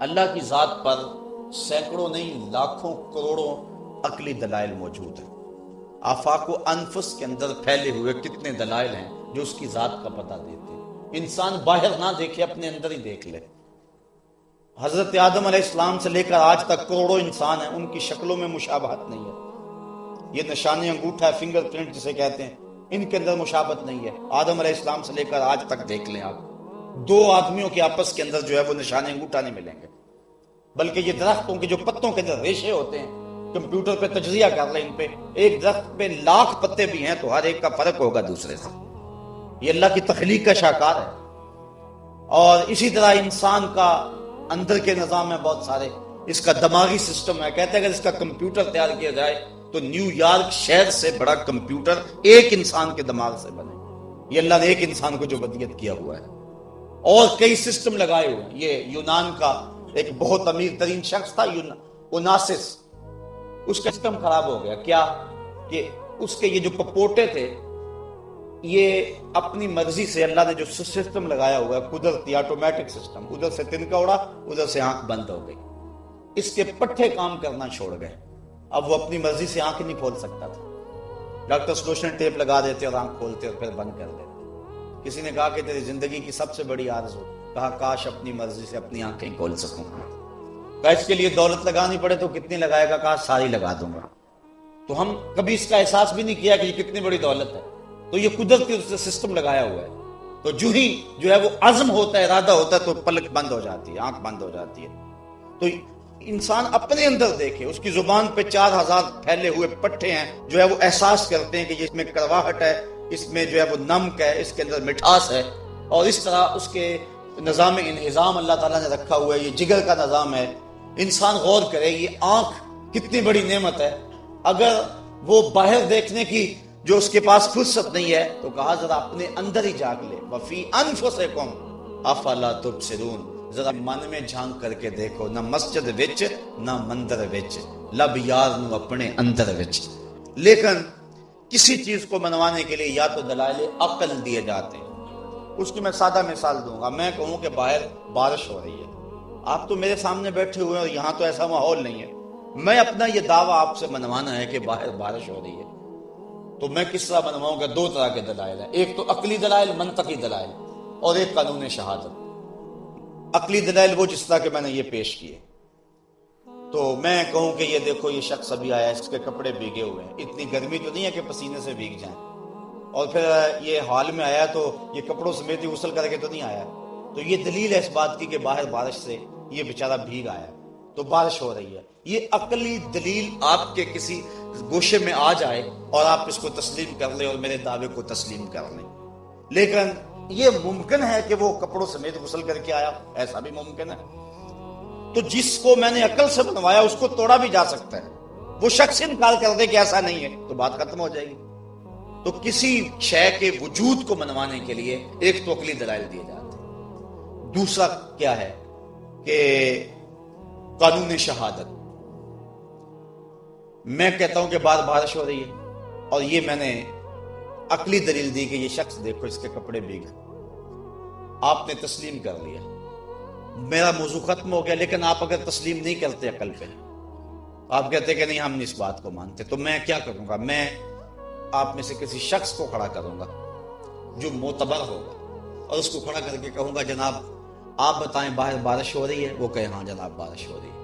اللہ کی ذات پر سینکڑوں نہیں لاکھوں کروڑوں عقلی دلائل موجود ہیں۔ آفاق و انفس کے اندر پھیلے ہوئے کتنے دلائل ہیں جو اس کی ذات کا پتہ دیتے ہیں۔ انسان باہر نہ دیکھے، اپنے اندر ہی دیکھ لے۔ حضرت آدم علیہ السلام سے لے کر آج تک کروڑوں انسان ہیں، ان کی شکلوں میں مشابہت نہیں ہے۔ یہ نشان انگوٹھا ہے، فنگر پرنٹ جسے کہتے ہیں، ان کے اندر مشابہت نہیں ہے۔ آدم علیہ السلام سے لے کر آج تک دیکھ لیں آپ، دو آدمیوں کے آپس کے اندر جو ہے وہ نشان انگوٹھا نہیں ملیں گے، بلکہ یہ درختوں کے جو پتوں کے اندر ریشے ہوتے ہیں، کمپیوٹر پہ تجزیہ کر لیں ان پہ، ایک درخت پہ لاکھ پتے بھی ہیں تو ہر ایک کا فرق ہوگا دوسرے سے۔ یہ اللہ کی تخلیق کا شاہکار ہے۔ اور اسی طرح انسان کا اندر کے نظام ہے بہت سارے، اس کا دماغی سسٹم ہے۔ کہتے ہیں اگر اس کا کمپیوٹر تیار کیا جائے تو نیو یارک شہر سے بڑا کمپیوٹر ایک انسان کے دماغ سے بنے۔ یہ اللہ نے ایک انسان کو جو بدیت کیا ہوا ہے، اور کئی سسٹم لگائے ہوئے ہیں۔ یہ یونان کا ایک بہت امیر ترین شخص تھا اوناسس، اس کا سسٹم خراب ہو گیا۔ کیا کہ اس کے یہ جو پپوٹے تھے، یہ اپنی مرضی سے اللہ نے جو سسٹم لگایا ہوا ہے، قدرتی آٹومیٹک سسٹم، ادھر سے تنکا اڑا، ادھر سے آنکھ بند ہو گئی، اس کے پٹھے کام کرنا چھوڑ گئے۔ اب وہ اپنی مرضی سے آنکھ نہیں کھول سکتا تھا۔ ڈاکٹر سلوشن ٹیپ لگا دیتے اور آنکھ کھولتے اور پھر بند کر دیتے۔ کسی نے کہا کہ تیری زندگی کی سب سے بڑی آرزو، کہا کاش اپنی مرضی سے اپنی آنکھیں کھول سکوں۔ کہا اس کے لیے دولت لگانی پڑے تو کتنی لگائے گا؟ کہا ساری لگا دوں گا۔ تو ہم کبھی اس کا احساس بھی نہیں کیا کہ یہ کتنی بڑی دولت ہے۔ تو یہ قدرتی سسٹم لگایا ہوا ہے۔ تو جو ہے وہ عزم ہوتا ہے، ارادہ ہوتا ہے، تو پلک بند ہو جاتی ہے، آنکھ بند ہو جاتی ہے۔ تو انسان اپنے اندر دیکھے، اس کی زبان پہ 4000 پھیلے ہوئے پٹھے ہیں جو ہے وہ احساس کرتے ہیں کہ اس میں کرواہٹ ہے، اس میں جو ہے وہ نمک ہے، اس کے اندر مٹھاس ہے، اور اس طرح اس کے نظام انہضام اللہ تعالیٰ نے رکھا ہوا ہے۔ یہ جگر کا نظام ہے۔ انسان غور کرے، یہ آنکھ کتنی بڑی نعمت ہے۔ اگر وہ باہر دیکھنے کی جو اس کے پاس فرصت نہیں ہے تو کہا ذرا اپنے اندر ہی جھانک لے، وفی انفسکم افلا تبصرون، ذرا من میں جھانک کر کے دیکھو، نہ مسجد وچ نہ مندر وچ، لب یار نو اپنے اندر وچ۔ لیکن کسی چیز کو منوانے کے لیے یا تو دلائل عقل دیے جاتے ہیں۔ اس کی میں سادہ مثال دوں گا۔ میں کہوں کہ باہر بارش ہو رہی ہے، آپ تو میرے سامنے بیٹھے ہوئے ہیں اور یہاں تو ایسا ماحول نہیں ہے، میں اپنا یہ دعویٰ آپ سے منوانا ہے کہ باہر بارش ہو رہی ہے، تو میں کس طرح منواؤں گا؟ دو طرح کے دلائل ہیں، ایک تو عقلی دلائل، منطقی دلائل، اور ایک قانون شہادت۔ عقلی دلائل وہ جس طرح کہ میں نے یہ پیش کیے، تو میں کہوں کہ یہ دیکھو یہ شخص ابھی آیا ہے، اس کے کپڑے بھیگے ہوئے ہیں، اتنی گرمی تو نہیں ہے کہ پسینے سے بھیگ جائیں، اور پھر یہ حال میں آیا تو یہ کپڑوں سمیت ہی غسل کر کے تو نہیں آیا، تو یہ دلیل ہے اس بات کی کہ باہر بارش سے یہ بیچارہ بھیگ آیا تو بارش ہو رہی ہے۔ یہ عقلی دلیل آپ کے کسی گوشے میں آ جائے اور آپ اس کو تسلیم کر لیں اور میرے دعوے کو تسلیم کر لیں۔ لیکن یہ ممکن ہے کہ وہ کپڑوں سمیت غسل کر کے آیا، ایسا بھی ممکن ہے۔ تو جس کو میں نے عقل سے بنوایا اس کو توڑا بھی جا سکتا ہے، وہ شخص انکار کر دے کہ ایسا نہیں ہے تو بات ختم ہو جائے گی۔ تو کسی شے کے وجود کو منوانے کے لیے ایک تو عقلی دلائل دیے جاتے ہیں، دوسرا کیا ہے کہ قانون شہادت۔ میں کہتا ہوں کہ بعد بارش ہو رہی ہے اور یہ میں نے عقلی دلیل دی کہ یہ شخص دیکھو اس کے کپڑے بھیگ، آپ نے تسلیم کر لیا، میرا موضوع ختم ہو گیا۔ لیکن آپ اگر تسلیم نہیں کرتے عقل پہ، آپ کہتے کہ نہیں ہم نہیں اس بات کو مانتے، تو میں کیا کروں گا؟ میں آپ میں سے کسی شخص کو کھڑا کروں گا جو معتبر ہوگا، اور اس کو کھڑا کر کے کہوں گا جناب آپ بتائیں باہر بارش ہو رہی ہے؟ وہ کہے ہاں جناب بارش ہو رہی ہے۔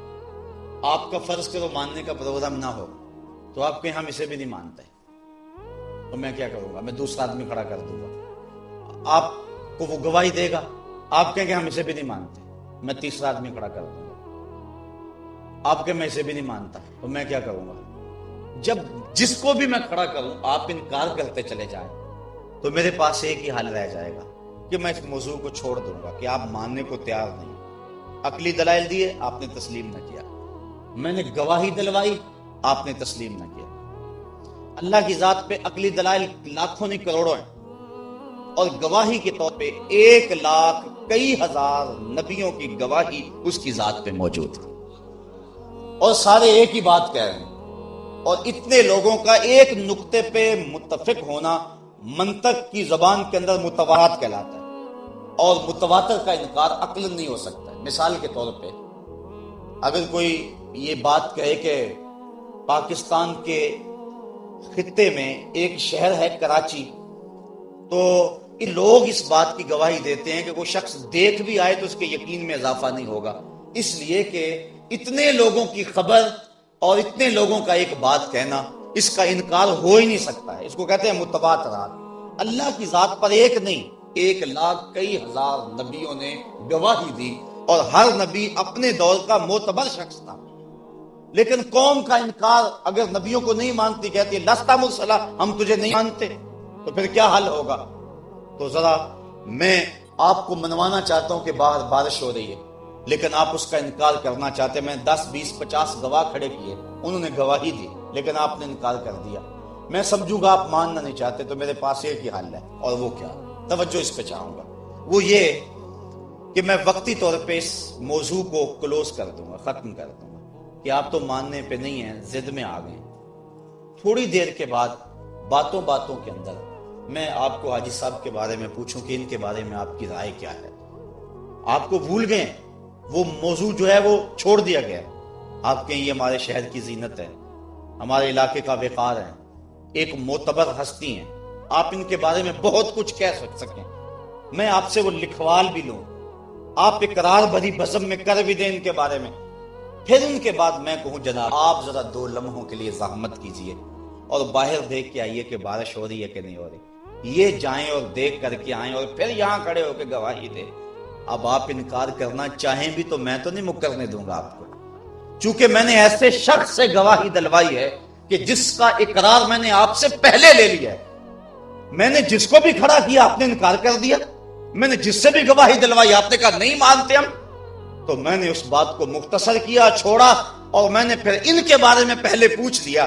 آپ کا فرض کرو ماننے کا پروگرام نہ ہو تو آپ کہیں ہم اسے بھی نہیں مانتے، تو میں کیا کروں گا؟ میں دوسرا آدمی کھڑا کر دوں گا، آپ کو وہ گواہی دے گا، آپ کہیں کہ ہم اسے بھی نہیں مانتے، میں تیسرا آدمی کھڑا کر دوں گا، آپ کہیں میں اسے بھی نہیں مانتا، تو میں کیا کروں گا؟ جب جس کو بھی میں کھڑا کروں آپ انکار کرتے چلے جائیں تو میرے پاس ایک ہی حل رہ جائے گا کہ میں اس موضوع کو چھوڑ دوں گا کہ آپ ماننے کو تیار نہیں۔ عقلی دلائل دیے، آپ نے تسلیم نہ کیا، میں نے گواہی دلوائی، آپ نے تسلیم نہ کیا۔ اللہ کی ذات پہ عقلی دلائل لاکھوں نہیں کروڑوں ہیں، اور گواہی کے طور پہ 1,00,000 کئی ہزار نبیوں کی گواہی اس کی ذات پہ موجود ہے، اور سارے ایک ہی بات کہہ رہے ہیں، اور اتنے لوگوں کا ایک نقطے پہ متفق ہونا منطق کی زبان کے اندر متواتر کہلاتا ہے، اور متواتر کا انکار عقل نہیں ہو سکتا ہے۔ مثال کے طور پہ اگر کوئی یہ بات کہے کہ پاکستان کے خطے میں ایک شہر ہے کراچی، تو لوگ اس بات کی گواہی دیتے ہیں کہ وہ شخص دیکھ بھی آئے تو اس کے یقین میں اضافہ نہیں ہوگا، اس لیے کہ اتنے لوگوں کی خبر اور اتنے لوگوں کا ایک بات کہنا، اس کا انکار ہو ہی نہیں سکتا ہے۔ اس کو کہتے ہیں متواترات۔ اللہ کی ذات پر ایک نہیں، 1,00,000 کئی ہزار نبیوں نے گواہی دی، اور ہر نبی اپنے دور کا معتبر شخص تھا۔ لیکن قوم کا انکار اگر نبیوں کو نہیں مانتی، کہتی ہے لست مرسلا، ہم تجھے نہیں مانتے، تو پھر کیا حل ہوگا؟ تو ذرا میں آپ کو منوانا چاہتا ہوں کہ باہر بارش ہو رہی ہے، لیکن آپ اس کا انکار کرنا چاہتے ہیں۔ میں 10 20 50 گواہ کھڑے کیے، انہوں نے گواہی دی، لیکن آپ نے انکار کر دیا۔ میں سمجھوں گا آپ ماننا نہیں چاہتے، تو میرے پاس ایک ہی حل ہے، اور وہ کیا؟ توجہ اس پہ چاہوں گا، وہ یہ کہ میں وقتی طور پہ اس موضوع کو کلوز کر دوں گا، ختم کر دوں گا، کہ آپ تو ماننے پہ نہیں ہیں، ضد میں آ گئے۔ تھوڑی دیر کے بعد باتوں باتوں کے اندر میں آپ کو حاجی صاحب کے بارے میں پوچھوں کہ ان کے بارے میں آپ کی رائے کیا ہے۔ آپ کو بھول گئے، وہ موضوع جو ہے وہ چھوڑ دیا گیا۔ آپ کہیں یہ ہمارے شہر کی زینت ہے، ہمارے علاقے کا وقار ہے، ایک معتبر ہستی ہیں، آپ ان کے بارے میں بہت کچھ کہہ سکیں، میں آپ سے وہ لکھوال بھی لوں، آپ اقرار بھری بزم میں کر بھی دیں ان کے بارے میں، پھر ان کے بعد میں کہوں جناب آپ ذرا 2 لمحوں کے لیے زحمت کیجئے اور باہر دیکھ کے آئیے کہ بارش ہو رہی ہے کہ نہیں ہو رہی، یہ جائیں اور دیکھ کر کے آئیں اور پھر یہاں کھڑے ہو کے گواہی دیں۔ اب آپ انکار کرنا چاہیں بھی تو میں تو نہیں مکرنے دوں گا آپ کو، چونکہ میں نے ایسے شخص سے گواہی دلوائی ہے کہ جس کا اقرار میں نے آپ سے پہلے لے لیا ہے۔ میں نے جس کو بھی کھڑا کیا آپ نے انکار کر دیا، میں نے جس سے بھی گواہی دلوائی آپ نے کہا نہیں مانتے ہم، تو میں نے اس بات کو مختصر کیا، چھوڑا، اور میں نے پھر ان کے بارے میں پہلے پوچھ لیا،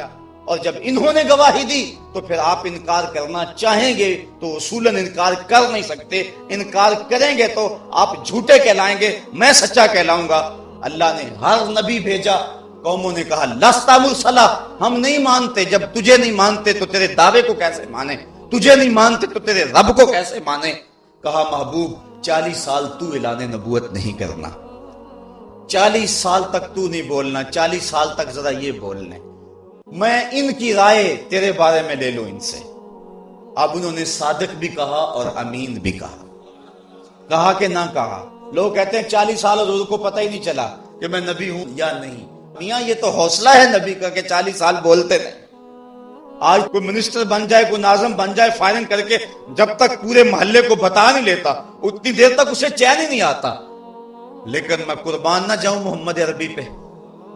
اور جب انہوں نے گواہی دی تو پھر آپ انکار کرنا چاہیں گے تو اصولاً انکار کر نہیں سکتے، انکار کریں گے تو آپ جھوٹے کہلائیں گے، میں سچا کہلاؤں گا۔ اللہ نے ہر نبی بھیجا، قوموں نے کہا لست مرسلا، ہم نہیں مانتے، جب تجھے نہیں مانتے تو تیرے دعوے کو کیسے مانے، تجھے نہیں مانتے تو تیرے رب کو کیسے مانے۔ کہا محبوب 40 سال تو اعلان نبوت نہیں کرنا، 40 سال تک تو نہیں بولنا، 40 سال تک ذرا یہ بولنے، میں ان کی رائے تیرے بارے میں لے لوں ان سے۔ اب انہوں نے صادق بھی کہا اور امین بھی کہا کہ نہ کہا۔ لوگ کہتے ہیں 40 سال حضور کو پتہ ہی نہیں چلا کہ میں نبی ہوں یا نہیں۔ میاں یہ تو حوصلہ ہے نبی کا کہ 40 سال بولتے نہیں۔ آج کوئی منسٹر بن جائے، کوئی ناظم بن جائے، فائرنگ کر کے جب تک پورے محلے کو بتا نہیں لیتا اتنی دیر تک اسے چین ہی نہیں آتا۔ لیکن میں قربان نہ جاؤں محمد عربی پہ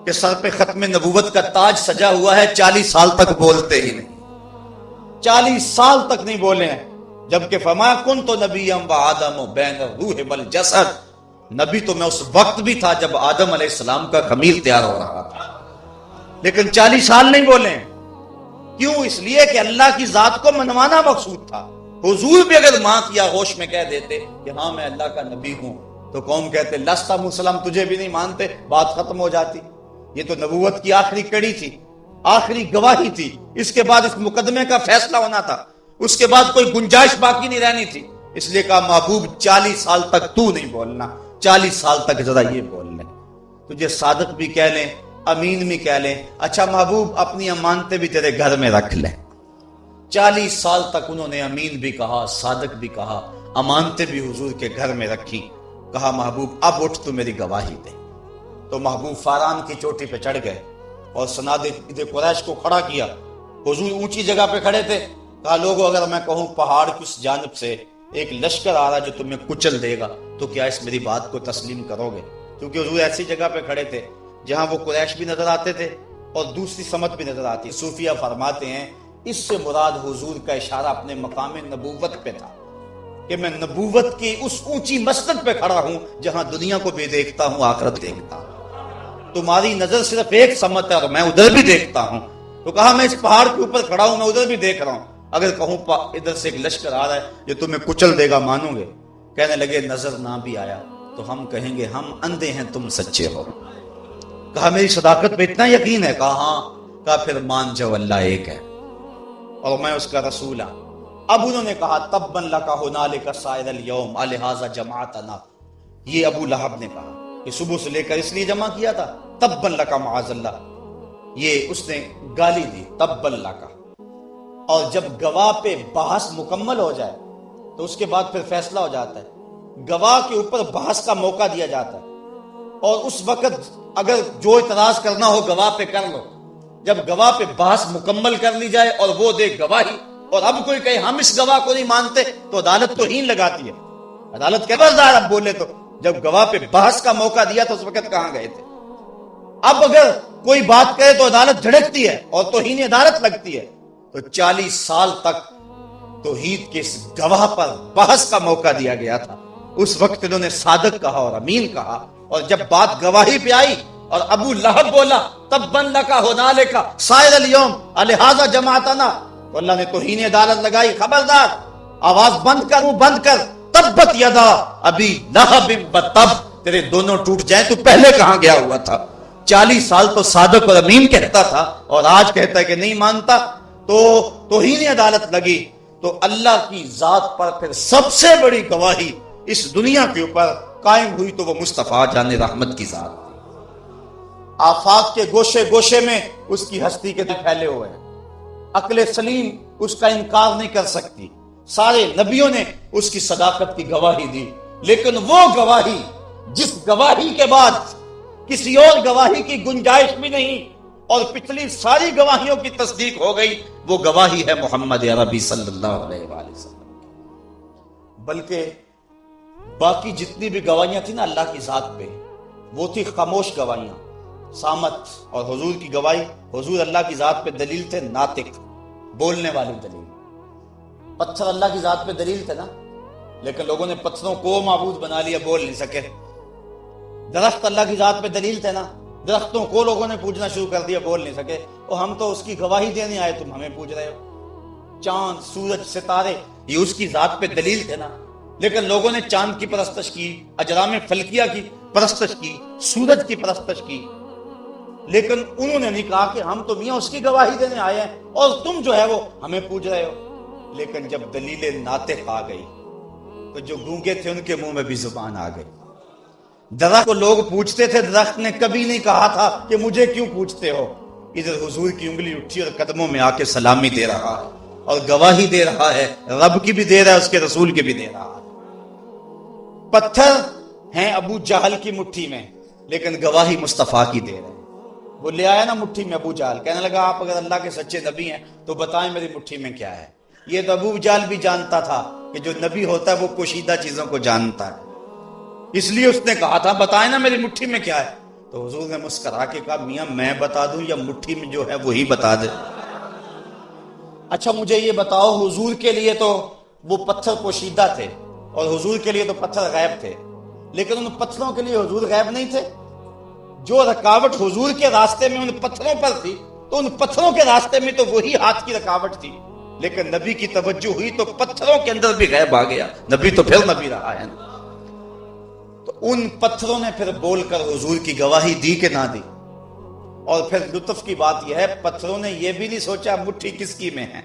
کہ سر پہ ختم نبوت کا تاج سجا ہوا ہے، 40 سال تک بولتے ہی نہیں، 40 سال تک نہیں بولے ہیں، جبکہ فما کنت نبیا وآدم بین الروح والجسد، نبی تو میں اس وقت بھی تھا جب آدم علیہ السلام کا خمیر تیار ہو رہا تھا، لیکن 40 سال نہیں بولے ہیں۔ کیوں؟ اس لیے کہ اللہ کی ذات کو منوانا مقصود تھا۔ حضور بھی اگر ماں کیا ہوش میں کہہ دیتے کہ ہاں میں اللہ کا نبی ہوں، تو قوم کہتے لست مسلم، تجھے بھی نہیں مانتے، بات ختم ہو جاتی۔ یہ تو نبوت کی آخری کڑی تھی، آخری گواہی تھی، اس کے بعد اس مقدمے کا فیصلہ ہونا تھا، اس کے بعد کوئی گنجائش باقی نہیں رہنی تھی۔ اس لیے کہا محبوب 40 سال تک تو نہیں بولنا، 40 سال تک ذرا یہ بول لیں، تجھے صادق بھی کہہ لیں، امین بھی کہہ لیں، اچھا محبوب اپنی امانتیں بھی تیرے گھر میں رکھ لیں۔ 40 سال تک انہوں نے امین بھی کہا، صادق بھی کہا، امانتیں بھی حضور کے گھر میں رکھی۔ کہا محبوب اب اٹھ تو میری گواہی دے۔ تو محبوب فاران کی چوٹی پہ چڑھ گئے اور سناد قریش کو کھڑا کیا۔ حضور اونچی جگہ پہ کھڑے تھے۔ کہا لوگوں اگر میں کہوں پہاڑ کی اس جانب سے ایک لشکر آ رہا جو تمہیں کچل دے گا تو کیا اس میری بات کو تسلیم کرو گے؟ کیونکہ حضور ایسی جگہ پہ کھڑے تھے جہاں وہ قریش بھی نظر آتے تھے اور دوسری سمت بھی نظر آتی۔ صوفیہ فرماتے ہیں اس سے مراد حضور کا اشارہ اپنے مقام نبوت پہ تھا کہ میں نبوت کی اس اونچی مسند پہ کھڑا ہوں جہاں دنیا کو بھی دیکھتا ہوں، آخرت دیکھتا ہوں۔ تمہاری نظر صرف ایک سمت ہے اور میں ادھر بھی دیکھتا ہوں۔ تو کہا میں اس پہاڑ کے اوپر کھڑا ہوں، میں ادھر بھی دیکھ رہا ہوں، اگر کہوں ادھر سے ایک لشکر آ رہا ہے جو تمہیں کچل دے گا، مانو گے؟ کہنے لگے نظر نہ بھی آیا تو ہم کہیں گے ہم اندھے ہیں، تم سچے ہو۔ کہا میری صداقت پہ اتنا یقین ہے؟ کہا ہاں۔ کہا پھر مان جاؤ اللہ ایک ہے اور میں اس کا رسول ہوں۔ اب انہوں نے کہا تبًا لک ھنالک سائر اليوم لہذا جمعتنا، یہ ابو لہب نے کہا کہ صبح سے لے کر اس لیے جمع کیا تھا تبا لک معاذ اللہ، یہ اس نے گالی دی تبا لک۔ اور جب گواہ پہ بحث مکمل ہو جائے تو اس کے بعد پھر فیصلہ ہو جاتا ہے، گواہ کے اوپر بحث کا موقع دیا جاتا ہے، اور اس وقت اگر جو اعتراض کرنا ہو گواہ پہ کر لو۔ جب گواہ پہ بحث مکمل کر لی جائے اور وہ دے گواہی، اور اب کوئی کہے ہم اس گواہ کو نہیں مانتے، تو عدالت توہین لگاتی ہے، عدالت کے خبردار اب بولے تو جب گواہ پہ بحث کا موقع دیا تو اس وقت کہاں گئے تھے۔ اب اگر کوئی بات کرے تو عدالت جھڑکتی ہے اور توہین عدالت لگتی ہے۔ تو 40 سال تک توحید کے اس گواہ پر بحث کا موقع دیا گیا تھا۔ اس وقت انہوں نے صادق کہا اور امین کہا، اور جب بات گواہی پہ آئی اور ابو لہب بولا تبن لکا ہنالک سائر الیوم الہذا جماعتنا، تو اللہ نے توہین عدالت لگائی، خبردار آواز بند کر، بند کر، تبت یدا ابی لہب بتب، تیرے دونوں ٹوٹ جائیں، تو پہلے کہاں گیا ہوا تھا؟ 40 سال تو صادق اور امین کہتا تھا اور آج کہتا ہے کہ نہیں مانتا، تو توہین عدالت لگی۔ تو اللہ کی ذات پر پھر سب سے بڑی گواہی اس دنیا کے اوپر قائم ہوئی تو وہ مصطفیٰ جان رحمت کی ذات تھی۔ آفاق کے گوشے گوشے میں اس کی ہستی کے پھیلے ہوئے ہیں، عقل سلیم اس کا انکار نہیں کر سکتی، سارے نبیوں نے اس کی صداقت کی گواہی دی، لیکن وہ گواہی جس گواہی کے بعد کسی اور گواہی کی گنجائش بھی نہیں اور پچھلی ساری گواہیوں کی تصدیق ہو گئی، وہ گواہی ہے محمد عربی صلی اللہ علیہ وآلہ وسلم۔ بلکہ باقی جتنی بھی گواہیاں تھیں نا اللہ کی ذات پہ، وہ تھی خاموش گواہیاں، صامت، اور حضور کی گواہی، حضور اللہ کی ذات پہ دلیل تھے، ناطق، بولنے والی دلیل۔ پتھر اللہ کی ذات پہ دلیل تھے نا، لیکن لوگوں نے پتھروں کو معبود بنا لیا، بول نہیں سکے۔ درخت اللہ کی ذات پہ دلیل تھے نا، درختوں کو لوگوں نے پوجنا شروع کر دیا، بول نہیں سکے، اور ہم تو اس کی گواہی دینے آئے، تم ہمیں پوچھ رہے ہو۔ چاند، سورج، ستارے، یہ اس کی ذات پہ دلیل تھے نا، لیکن لوگوں نے چاند کی پرستش کی، اجرام فلکیہ کی پرستش کی، سورج کی پرستش کی، لیکن انہوں نے نہیں کہا کہ ہم تو میاں اس کی گواہی دینے آئے ہیں اور تم جو ہے وہ ہمیں پوچھ رہے ہو۔ لیکن جب دلیل ناطق آ گئی تو جو گونگے تھے ان کے منہ میں بھی زبان آ گئی۔ درخت کو لوگ پوچھتے تھے، درخت نے کبھی نہیں کہا تھا کہ مجھے کیوں پوچھتے ہو۔ ادھر حضور کی انگلی اٹھی اور قدموں میں آ کے سلامی دے رہا ہے اور گواہی دے رہا ہے، رب کی بھی دے رہا ہے، اس کے رسول کی بھی دے رہا ہے۔ پتھر ہیں ابو جہل کی مٹھی میں، لیکن گواہی مصطفیٰ کی دے رہے ہیں۔ وہ لے آیا نا مٹھی میں ابو جہل، کہنے لگا آپ اگر اللہ کے سچے نبی ہیں تو بتائیں میری مٹھی میں کیا ہے۔ یہ تو ابو جہل بھی جانتا تھا کہ جو نبی ہوتا ہے وہ پوشیدہ چیزوں کو جانتا ہے، اس لیے اس نے کہا تھا بتائیں نا میری مٹھی میں کیا ہے۔ تو حضور نے مسکرا کے کہا میاں میں بتا دوں یا مٹھی میں جو ہے وہی بتا دے؟ اچھا مجھے یہ بتاؤ، حضور کے لیے تو وہ پتھر پوشیدہ تھے اور حضور کے لیے تو پتھر غیب تھے، لیکن ان پتھروں کے لیے حضور غیب نہیں تھے؟ جو رکاوٹ حضور کے راستے میں ان پتھروں پر تھی تو ان پتھروں کے راستے میں تو وہی ہاتھ کی رکاوٹ تھی، لیکن نبی کی توجہ ہوئی تو پتھروں کے اندر بھی غیب آ گیا، نبی تو پھر نبی رہا ہے نا۔ تو ان پتھروں نے پھر بول کر حضور کی گواہی دی کہ نہ دی۔ اور پھر لطف کی بات یہ ہے پتھروں نے یہ بھی نہیں سوچا مٹھی کس کی میں ہے،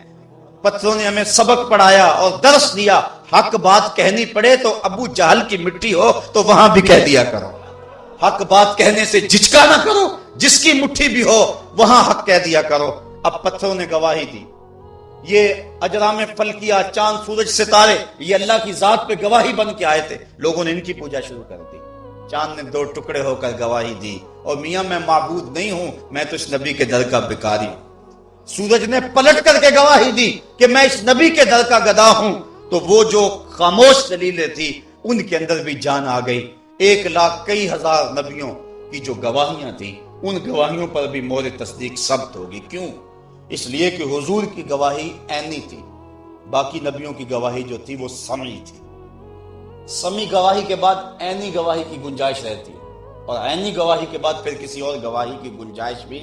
پتھروں نے ہمیں سبق پڑھایا اور درس دیا، حق بات کہنی پڑے تو ابو جہل کی مٹھی ہو تو وہاں بھی کہہ دیا کرو، حق بات کہنے سے جھجکا نہ کرو، جس کی مٹھی بھی ہو وہاں حق کہہ دیا کرو۔ اب پتھروں نے گواہی دی، یہ اجرام فلکیہ، چاند، سورج، ستارے، یہ اللہ کی ذات پہ گواہی بن کے آئے تھے، لوگوں نے ان کی پوجا شروع کر دی۔ چاند نے 2 ٹکڑے ہو کر گواہی دی، اور میاں میں معبود نہیں ہوں، میں تو اس نبی کے در کا بکاری ہوں۔ سورج نے پلٹ کر کے گواہی دی کہ میں اس نبی کے در کا گدا ہوں۔ تو وہ جو خاموش دلیلیں تھی ان کے اندر بھی جان آ گئی۔ 1 لاکھ کئی ہزار نبیوں کی جو گواہیاں تھیں ان گواہیوں پر بھی مہر تصدیق ثبت ہوگی۔ کیوں؟ اس لیے کہ حضور کی گواہی عینی تھی، باقی نبیوں کی گواہی جو تھی وہ سمعی تھی۔ سمعی گواہی کے بعد عینی گواہی کی گنجائش رہتی ہے، اور عینی گواہی کے بعد پھر کسی اور گواہی کی گنجائش بھی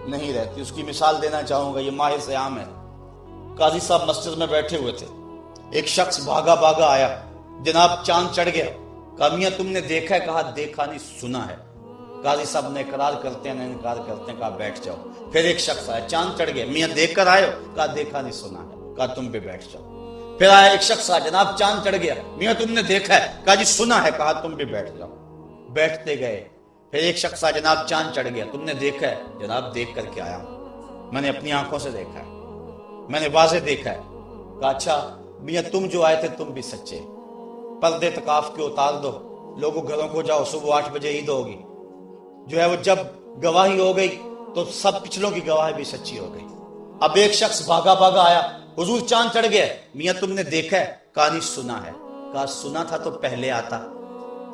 نہیں رہتی۔ اس کی مثال دینا چاہوں گا، یہ ماہ صیام ہے، قاضی صاحب مسجد میں بیٹھے ہوئے تھے، ایک شخص بھاگا بھاگا آیا، جناب چاند چڑھ گیا، کہا میاں تم نے دیکھا ہے؟ کہا دیکھا نہیں سنا ہے۔ قاضی صاحب نے اقرار کرتے ہیں نہ انکار کرتے ہیں، کہا بیٹھ جاؤ۔ پھر ایک شخص آیا، چاند چڑھ گیا، میاں دیکھ کر آئے ہو؟ کہا دیکھا نہیں سنا ہے۔ کہا تم بھی بیٹھ جاؤ۔ پھر آیا ایک شخص آیا، جناب چاند چڑھ گیا، میاں تم نے دیکھا ہے؟ کہا جی سنا ہے۔ کہا تم بھی بیٹھ جاؤ۔ بیٹھتے گئے، پھر ایک شخص آیا جناب چاند چڑھ گیا، تم نے دیکھا ہے؟ جناب دیکھ کر کے آیا ہوں، میں نے اپنی آنکھوں سے دیکھا ہے، میں نے واضح دیکھا ہے۔ کہا اچھا میاں تم جو آئے تھے تم بھی سچے، پردے تکاف کے اتار دو، لوگوں گھروں کو جاؤ، صبح 8 بجے عید ہوگی۔ جو ہے وہ جب گواہی ہو گئی تو سب پچھلوں کی گواہی بھی سچی ہو گئی۔ اب ایک شخص بھاگا بھاگا آیا، حضور چاند چڑھ گیا، میاں تم نے دیکھا ہے؟ کہا نہیں سنا ہے۔ کہا سنا تھا تو پہلے آتا،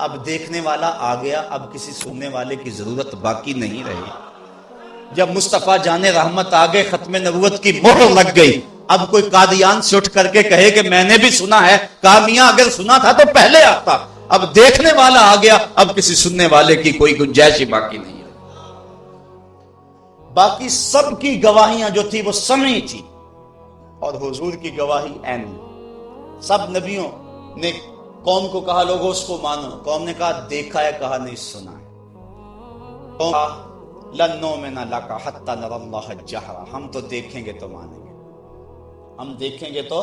اب دیکھنے والا آ گیا، اب کسی سننے والے کی ضرورت باقی نہیں رہی۔ جب مصطفیٰ جان رحمت آگے، ختم نبوت کی مہر لگ گئی، اب کوئی قادیان سے اٹھ کر کے کہے کہ میں نے بھی سنا ہے، کہا میاں اگر سنا تھا تو پہلے آتا، اب دیکھنے والا آ گیا، اب کسی سننے والے کی کوئی گنجائش ہی باقی نہیں ہے۔ باقی سب کی گواہیاں جو تھی وہ سمعی تھی، اور حضور کی گواہی عینی۔ سب نبیوں نے قوم کو کہا لوگوں اس کو مانو، قوم نے کہا دیکھا ہے، کہا نہیں سنا ہے۔ قوم کہا لن نؤمن لک حتی نری اللہ جہرا، ہم تو دیکھیں گے تو مانیں گے، ہم دیکھیں گے تو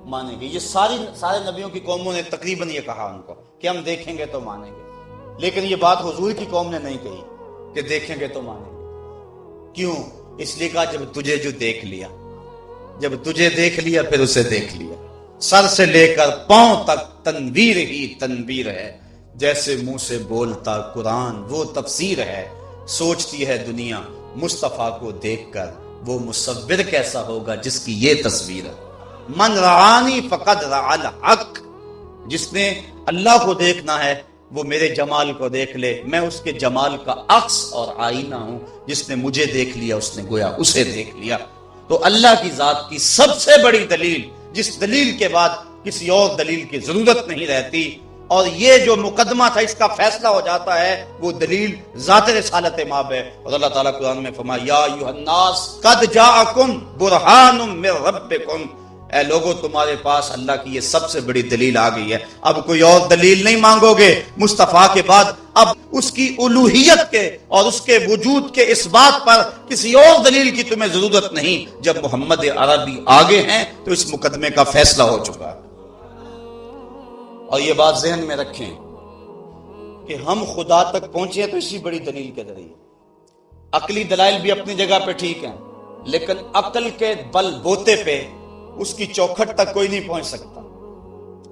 مانیں گے۔ یہ سارے نبیوں کی قوموں نے تقریباً یہ کہا ان کو کہ ہم دیکھیں گے تو مانیں گے، لیکن یہ بات حضور کی قوم نے نہیں کہی کہ دیکھیں گے تو مانیں گے۔ کیوں؟ اس لیے کہا جب تجھے جو دیکھ لیا، جب تجھے دیکھ لیا پھر اسے دیکھ لیا، سر سے لے کر پاؤں تک تنویر ہی تنویر ہے، جیسے منہ سے بولتا قرآن وہ تفسیر ہے، سوچتی ہے دنیا مصطفیٰ کو دیکھ کر وہ مصور کیسا ہوگا جس کی یہ تصویر ہے۔ من رعانی فقد رعا الحق، جس نے اللہ کو دیکھنا ہے وہ میرے جمال کو دیکھ لے، میں اس کے جمال کا عکس اور آئینہ ہوں، جس نے مجھے دیکھ لیا اس نے گویا اسے دیکھ لیا۔ تو اللہ کی ذات کی سب سے بڑی دلیل، جس دلیل کے بعد کسی اور دلیل کی ضرورت نہیں رہتی، اور یہ جو مقدمہ تھا اس کا فیصلہ ہو جاتا ہے، وہ دلیل ذات رسالت ماب ہے۔ اور اللہ تعالیٰ قرآن میں فرمایا یا ایھا الناس قد جاءکم برہان من ربکم، اے لوگوں تمہارے پاس اللہ کی یہ سب سے بڑی دلیل آ گئی ہے، اب کوئی اور دلیل نہیں مانگو گے مصطفیٰ کے بعد، اب اس کی الوہیت کے اور اس کے وجود کے اس بات پر کسی اور دلیل کی تمہیں ضرورت نہیں۔ جب محمد عربی آگے ہیں تو اس مقدمے کا فیصلہ ہو چکا ہے۔ اور یہ بات ذہن میں رکھیں کہ ہم خدا تک پہنچے تو اسی بڑی دلیل کے ذریعے۔ عقلی دلائل بھی اپنی جگہ پہ ٹھیک ہیں، لیکن عقل کے بل بوتے پہ اس کی چوکھٹ تک کوئی نہیں پہنچ سکتا۔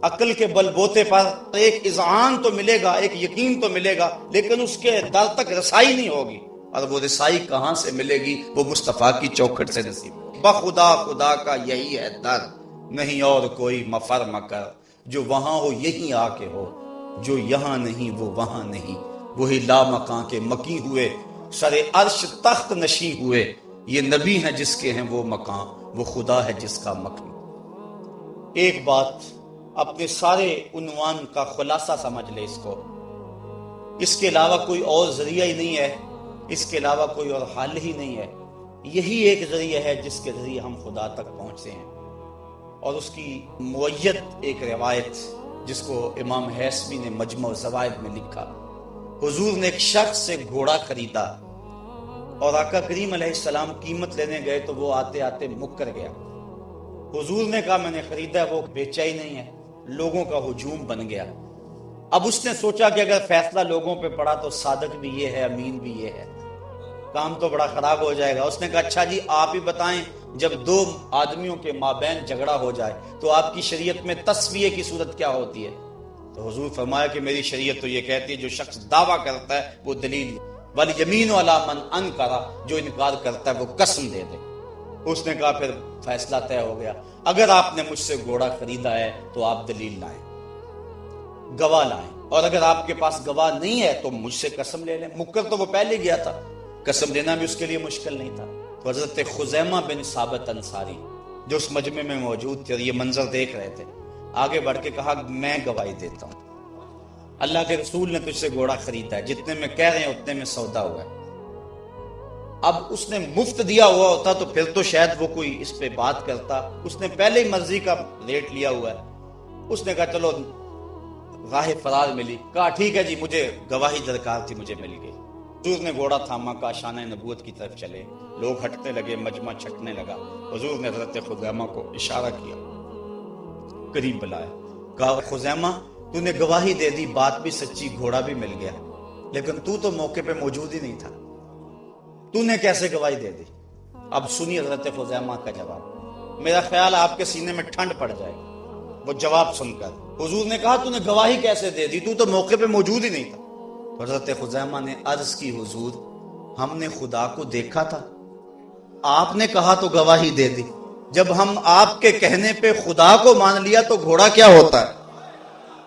عقل کے بل بوتے پر ایک اذعان تو ملے گا، ایک یقین تو ملے گا، لیکن اس کے در تک رسائی نہیں ہوگی، اور وہ رسائی کہاں سے ملے گی؟ وہ مصطفیٰ کی چوکھٹ سے نصیب۔ بخدا خدا کا یہی ہے در، نہیں اور کوئی مفر مکر، جو وہاں ہو یہی آ کے ہو، جو یہاں نہیں وہ وہاں نہیں، وہی لا مکان کے مکی ہوئے، سر عرش تخت نشیں ہوئے، یہ نبی ہیں جس کے ہیں وہ مکان، وہ خدا ہے جس کا مکان۔ ایک بات اپنے سارے عنوان کا خلاصہ سمجھ لے اس کو، اس کے علاوہ کوئی اور ذریعہ ہی نہیں ہے، اس کے علاوہ کوئی اور حل ہی نہیں ہے، یہی ایک ذریعہ ہے جس کے ذریعے ہم خدا تک پہنچتے ہیں۔ اور اس کی معید ایک روایت جس کو امام حیثمی نے مجمع الزوائد میں لکھا، حضور نے ایک شخص سے گھوڑا خریدا اور آقا کریم علیہ السلام قیمت لینے گئے تو وہ آتے آتے مکر گیا۔ حضور نے کہا میں نے خریدا ہے، وہ بیچا ہی نہیں ہے، لوگوں کا ہجوم بن گیا۔ اب اس نے سوچا کہ اگر فیصلہ لوگوں پہ پڑا تو صادق بھی یہ ہے، امین بھی یہ ہے، کام تو بڑا خراب ہو جائے گا۔ اس نے کہا اچھا جی آپ ہی بتائیں، جب دو آدمیوں کے مابین جھگڑا ہو جائے تو آپ کی شریعت میں تسویہ کی صورت کیا ہوتی ہے؟ تو حضور فرمایا کہ میری شریعت تو یہ کہتی ہے جو شخص دعویٰ کرتا ہے وہ دلیل، والیمین علی من انکر، جو انکار کرتا ہے وہ قسم دے دے۔ اس نے کہا پھر فیصلہ طے ہو گیا، اگر آپ نے مجھ سے گھوڑا خریدا ہے تو آپ دلیل لائیں، گواہ لائیں، اور اگر آپ کے پاس گواہ نہیں ہے تو مجھ سے قسم لے لیں۔ مکر تو وہ پہلے گیا تھا، قسم دینا بھی اس کے لیے مشکل نہیں تھا۔ تو حضرت خزیمہ بن ثابت انصاری جو اس مجمع میں موجود تھے اور یہ منظر دیکھ رہے تھے، آگے بڑھ کے کہا میں گواہی دیتا ہوں، اللہ کے رسول نے تجھ سے گھوڑا خریدا ہے، جتنے میں کہہ رہے ہیں اتنے میں سودا ہوا ہے۔ اب اس نے مفت دیا ہوا ہوتا تو پھر تو شاید وہ کوئی اس پہ بات کرتا، اس نے پہلے ہی مرضی کا ریٹ لیا ہوا ہے۔ اس نے کہا چلو راہ فرار ملی، کہا ٹھیک ہے جی مجھے گواہی درکار تھی، مجھے مل گئی۔ حضور نے گھوڑا تھاما، کا شانہ نبوت کی طرف چلے، لوگ ہٹنے لگے، مجمع چھٹنے لگا۔ حضور نے حضرت خزیمہ کو اشارہ کیا، قریب بلایا، کہا خزیمہ تو نے گواہی دے دی، بات بھی سچی، گھوڑا بھی مل گیا، لیکن تو تو موقع پہ موجود ہی نہیں تھا، تو نے کیسے گواہی دے دی؟ اب سنیے حضرت خزیمہ کا جواب، میرا خیال آپ کے سینے میں ٹھنڈ پڑ جائے گا وہ جواب سن کر۔ حضور نے کہا تو نے گواہی کیسے دے دی، تو تو موقع پہ موجود ہی نہیں تھا۔ حضرت خزیمہ نے عرض کی حضور ہم نے خدا کو دیکھا تھا، آپ نے کہا تو گواہی دے دی، جب ہم آپ کے کہنے پہ خدا کو مان لیا تو گھوڑا کیا ہوتا ہے؟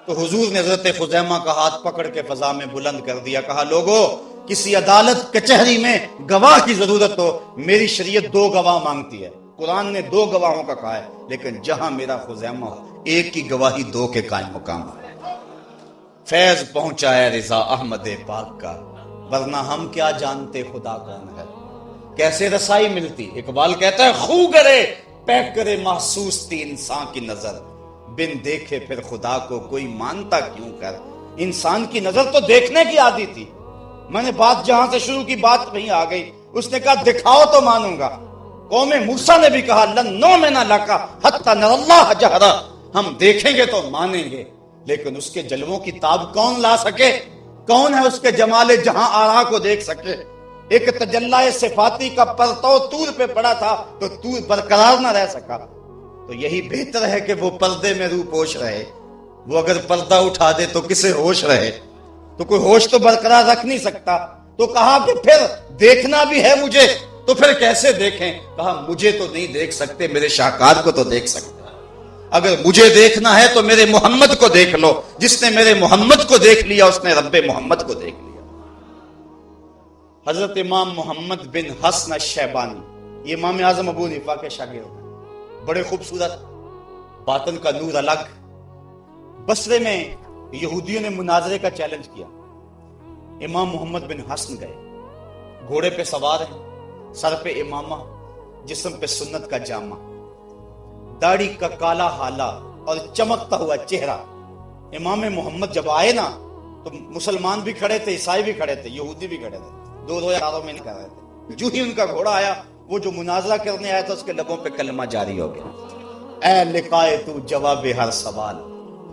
تو حضور نے حضرت خزیمہ کا ہاتھ پکڑ کے فضا میں بلند کر دیا، کہا لوگو کسی عدالت کچہری میں گواہ کی ضرورت ہو، میری شریعت 2 گواہ مانگتی ہے، قرآن نے 2 گواہوں کا کہا ہے، لیکن جہاں میرا خزیمہ ہو 1 کی گواہی 2 کے قائم مقام ہے۔ فیض پہنچا ہے رضا احمد پاک کا، ورنہ ہم کیا جانتے خدا کون ہے۔ کیسے رسائی ملتی؟ اقبال کہتا ہے خو کرے پیک کرے محسوس تھی انسان کی نظر، بن دیکھے پھر خدا کو کوئی مانتا کیوں کر۔ انسان کی نظر تو دیکھنے کی عادی تھی، میں نے بات جہاں سے شروع کی بات وہیں آ گئی، اس نے کہا دکھاؤ تو مانوں گا۔ قوم موسیٰ نے بھی کہا لن نؤمن لک حتی نری اللہ جہرا، ہم دیکھیں گے تو مانیں گے، لیکن اس کے جلووں کی تاب کون لا سکے؟ کون ہے اس کے جمال جہاں آرا کو دیکھ سکے؟ ایک تجلی صفاتی کا پرتو طور پہ پڑا تھا تو طور برقرار نہ رہ سکا، تو یہی بہتر ہے کہ وہ پردے میں روح پوش رہے۔ وہ اگر پردہ اٹھا دے تو کسے ہوش رہے؟ تو کوئی ہوش تو برقرار رکھ نہیں سکتا۔ تو کہا کہ پھر دیکھنا بھی ہے مجھے، تو پھر کیسے دیکھیں؟ کہا مجھے تو نہیں دیکھ سکتے، میرے شاہکار کو تو دیکھ سکتے۔ اگر مجھے دیکھنا ہے تو میرے محمد کو دیکھ لو، جس نے میرے محمد کو دیکھ لیا اس نے رب محمد کو دیکھ لیا۔ حضرت امام محمد بن حسن الشیبانی، یہ امام اعظم ابو حنیفہ کے شاگرد ہیں، بڑے خوبصورت، باطن کا نور الگ۔ بصرے میں یہودیوں نے مناظرے کا چیلنج کیا، امام محمد بن حسن گئے، گھوڑے پہ سوار ہیں، سر پہ امامہ، جسم پہ سنت کا جامہ، داڑھی کا کالا حالا اور چمکتا ہوا چہرہ۔ امام محمد جب آئے نا تو مسلمان بھی کھڑے تھے، عیسائی بھی کھڑے تھے، یہودی بھی کھڑے تھے، 2 یاروں میں نہیں کر رہے تھے۔ جو ہی ان کا گھوڑا آیا، وہ جو مناظرہ کرنے آیا تھا اس کے لبوں پہ کلمہ جاری ہو گیا، اے لقائے تو جواب ہر سوال،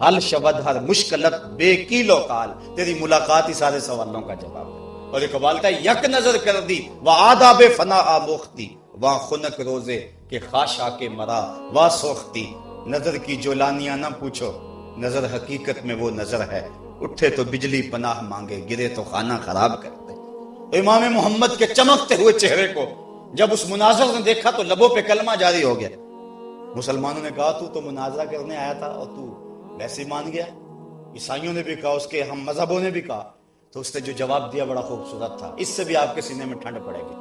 حل شود ہر مشکلت بے کیل و قال، تیری ملاقات ہی سارے سوالوں کا جواب ہے۔ اور اقبال کا یک نظر کر دی وہ آداب فنا آموختی، وہاں خنک روزے کہ خاشا کے مرا وا سوختی۔ نظر کی جولانیاں نہ پوچھو، نظر حقیقت میں وہ نظر ہے، اٹھے تو بجلی پناہ مانگے، گرے تو خانہ خراب کر دے۔ تو امام محمد کے چمکتے ہوئے چہرے کو جب اس مناظر نے دیکھا تو لبوں پہ کلمہ جاری ہو گیا۔ مسلمانوں نے کہا تو مناظرہ کرنے آیا تھا اور تو ویسے مان گیا۔ عیسائیوں نے بھی کہا، اس کے ہم مذہبوں نے بھی کہا، تو اس نے جو جواب دیا بڑا خوبصورت تھا، اس سے بھی آپ کے سینے میں ٹھنڈ پڑے گی۔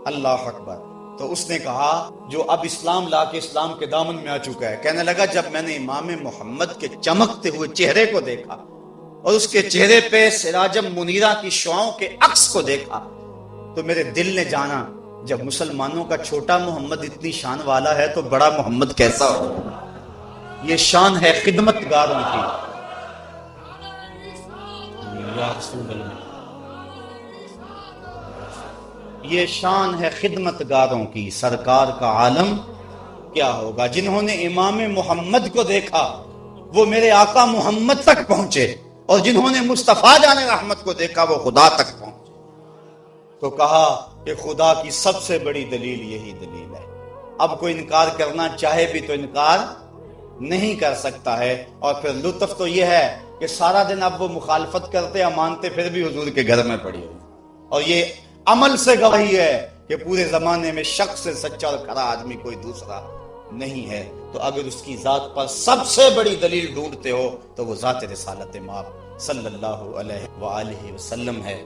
اللہ اکبر۔ تو اس نے کہا جو اب اسلام لا کے اسلام کے دامن میں آ چکا ہے، کہنے لگا جب میں نے امام محمد کے چمکتے ہوئے چہرے کو دیکھا اور اس کے چہرے پہ سراجم منیرہ کی شعاؤں کے عکس کو دیکھا تو میرے دل نے جانا جب مسلمانوں کا چھوٹا محمد اتنی شان والا ہے تو بڑا محمد کیسا ہو۔ یہ شان ہے خدمت گاروں کی، یا رسول اللہ، یہ شان ہے خدمت گاروں کی، سرکار کا عالم کیا ہوگا۔ جنہوں نے امام محمد کو دیکھا وہ میرے آقا محمد تک پہنچے، اور جنہوں نے مصطفیٰ جان رحمت کو دیکھا وہ خدا تک پہنچے۔ تو کہا کہ خدا کی سب سے بڑی دلیل یہی دلیل ہے، اب کوئی انکار کرنا چاہے بھی تو انکار نہیں کر سکتا ہے۔ اور پھر لطف تو یہ ہے کہ سارا دن اب وہ مخالفت کرتے یا مانتے پھر بھی حضور کے گھر میں پڑی ہوئی، اور یہ عمل سے گواہی ہے کہ پورے زمانے میں شخص سے سچا اور کھرا آدمی کوئی دوسرا نہیں ہے۔ تو اگر اس کی ذات پر سب سے بڑی دلیل ڈھونڈتے ہو تو وہ ذات رسالت مآب صلی اللہ علیہ وآلہ وسلم ہے۔